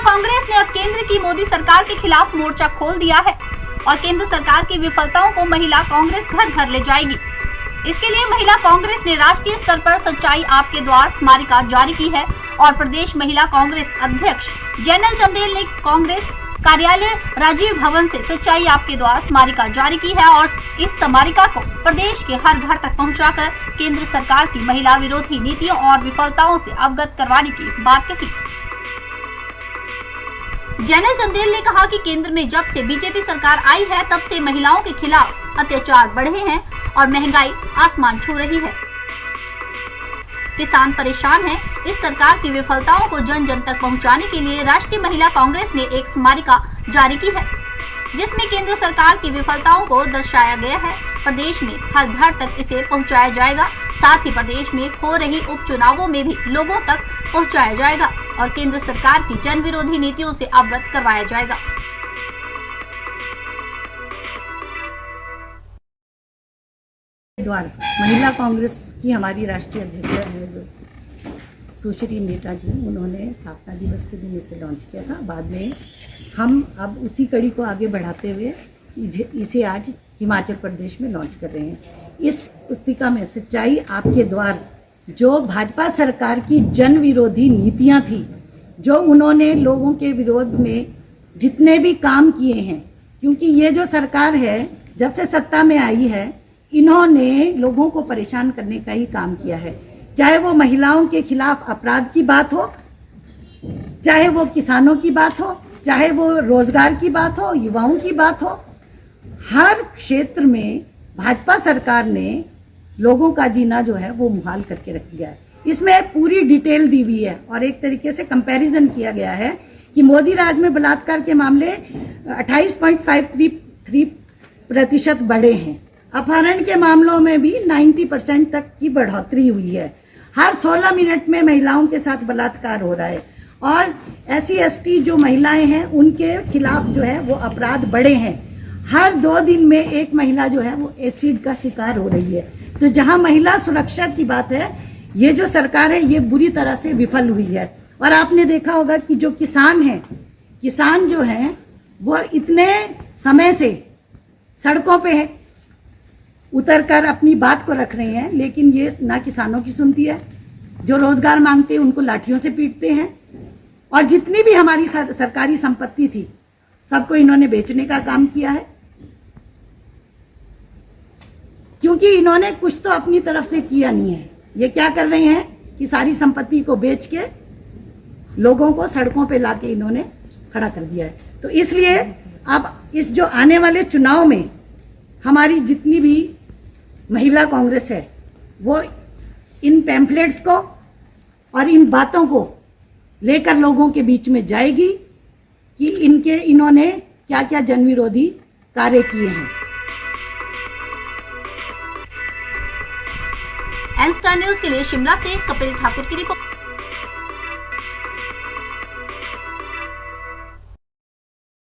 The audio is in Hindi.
कांग्रेस ने अब केंद्र की मोदी सरकार के खिलाफ मोर्चा खोल दिया है और केंद्र सरकार की विफलताओं को महिला कांग्रेस घर घर ले जाएगी। इसके लिए महिला कांग्रेस ने राष्ट्रीय स्तर पर सच्चाई आपके द्वार स्मारिका जारी की है और प्रदेश महिला कांग्रेस अध्यक्ष जैनल चंदेल ने कांग्रेस कार्यालय राजीव भवन से सच्चाई आपके द्वार स्मारिका जारी की है और इस स्मारिका को प्रदेश के हर घर तक पहुंचाकर केंद्र सरकार की महिला विरोधी नीतियों और विफलताओं से अवगत करवाने की बात कही। जैनल चंदेल ने कहा कि केंद्र में जब से बीजेपी सरकार आई है तब से महिलाओं के खिलाफ अत्याचार बढ़े हैं और महंगाई आसमान छू रही है। किसान परेशान हैं। इस सरकार की विफलताओं को जन जन तक पहुंचाने के लिए राष्ट्रीय महिला कांग्रेस ने एक स्मारिका जारी की है जिसमें केंद्र सरकार की विफलताओं को दर्शाया गया है। प्रदेश में हर घर तक इसे पहुंचाया जाएगा, साथ ही प्रदेश में हो रही उपचुनावों में भी लोगों तक पहुंचाया जाएगा और केंद्र सरकार की जन विरोधी नीतियों से अवगत करवाया जाएगा। द्वारा महिला कांग्रेस की हमारी राष्ट्रीय अध्यक्ष है जो सुश्री नीता जी, उन्होंने स्थापना दिवस के दिन इसे लॉन्च किया था। बाद में हम अब उसी कड़ी को आगे बढ़ाते हुए इसे आज हिमाचल प्रदेश में लॉन्च कर रहे हैं। इस पुस्तिका में सच्चाई आपके द्वार, जो भाजपा सरकार की जन विरोधी नीतियां थी, जो उन्होंने लोगों के विरोध में जितने भी काम किए हैं, क्योंकि ये जो सरकार है जब से सत्ता में आई है इन्होंने लोगों को परेशान करने का ही काम किया है। चाहे वो महिलाओं के खिलाफ अपराध की बात हो, चाहे वो किसानों की बात हो, चाहे वो रोजगार की बात हो, युवाओं की बात हो, हर क्षेत्र में भाजपा सरकार ने लोगों का जीना जो है वो मुहाल करके रख दिया है। इसमें पूरी डिटेल दी हुई है और एक तरीके से कंपैरिजन किया गया है कि मोदी राज में बलात्कार के मामले 28.53% बढ़े हैं। अपहरण के मामलों में भी 90% तक की बढ़ोतरी हुई है। हर 16 मिनट में महिलाओं के साथ बलात्कार हो रहा है और SC/ST जो महिलाएं हैं उनके खिलाफ जो है वो अपराध बढ़े हैं। हर 2 दिन में एक महिला जो है वो एसिड का शिकार हो रही है। तो जहां महिला सुरक्षा की बात है, ये जो सरकार है ये बुरी तरह से विफल हुई है। और आपने देखा होगा कि जो किसान हैं, किसान जो हैं वो इतने समय से सड़कों पे उतरकर अपनी बात को रख रहे हैं, लेकिन ये ना किसानों की सुनती है। जो रोजगार मांगते हैं उनको लाठियों से पीटते हैं और जितनी भी हमारी सरकारी संपत्ति थी सबको इन्होंने बेचने का काम किया है, क्योंकि इन्होंने कुछ तो अपनी तरफ से किया नहीं है। ये क्या कर रहे हैं कि सारी संपत्ति को बेच के लोगों को सड़कों पे लाके इन्होंने खड़ा कर दिया है। तो इसलिए अब इस जो आने वाले चुनाव में हमारी जितनी भी महिला कांग्रेस है वो इन पैम्फलेट्स को और इन बातों को लेकर लोगों के बीच में जाएगी कि इन्होंने क्या क्या जन विरोधी कार्य किए हैं। एन स्टार न्यूज के लिए शिमला से कपिल ठाकुर की रिपोर्ट।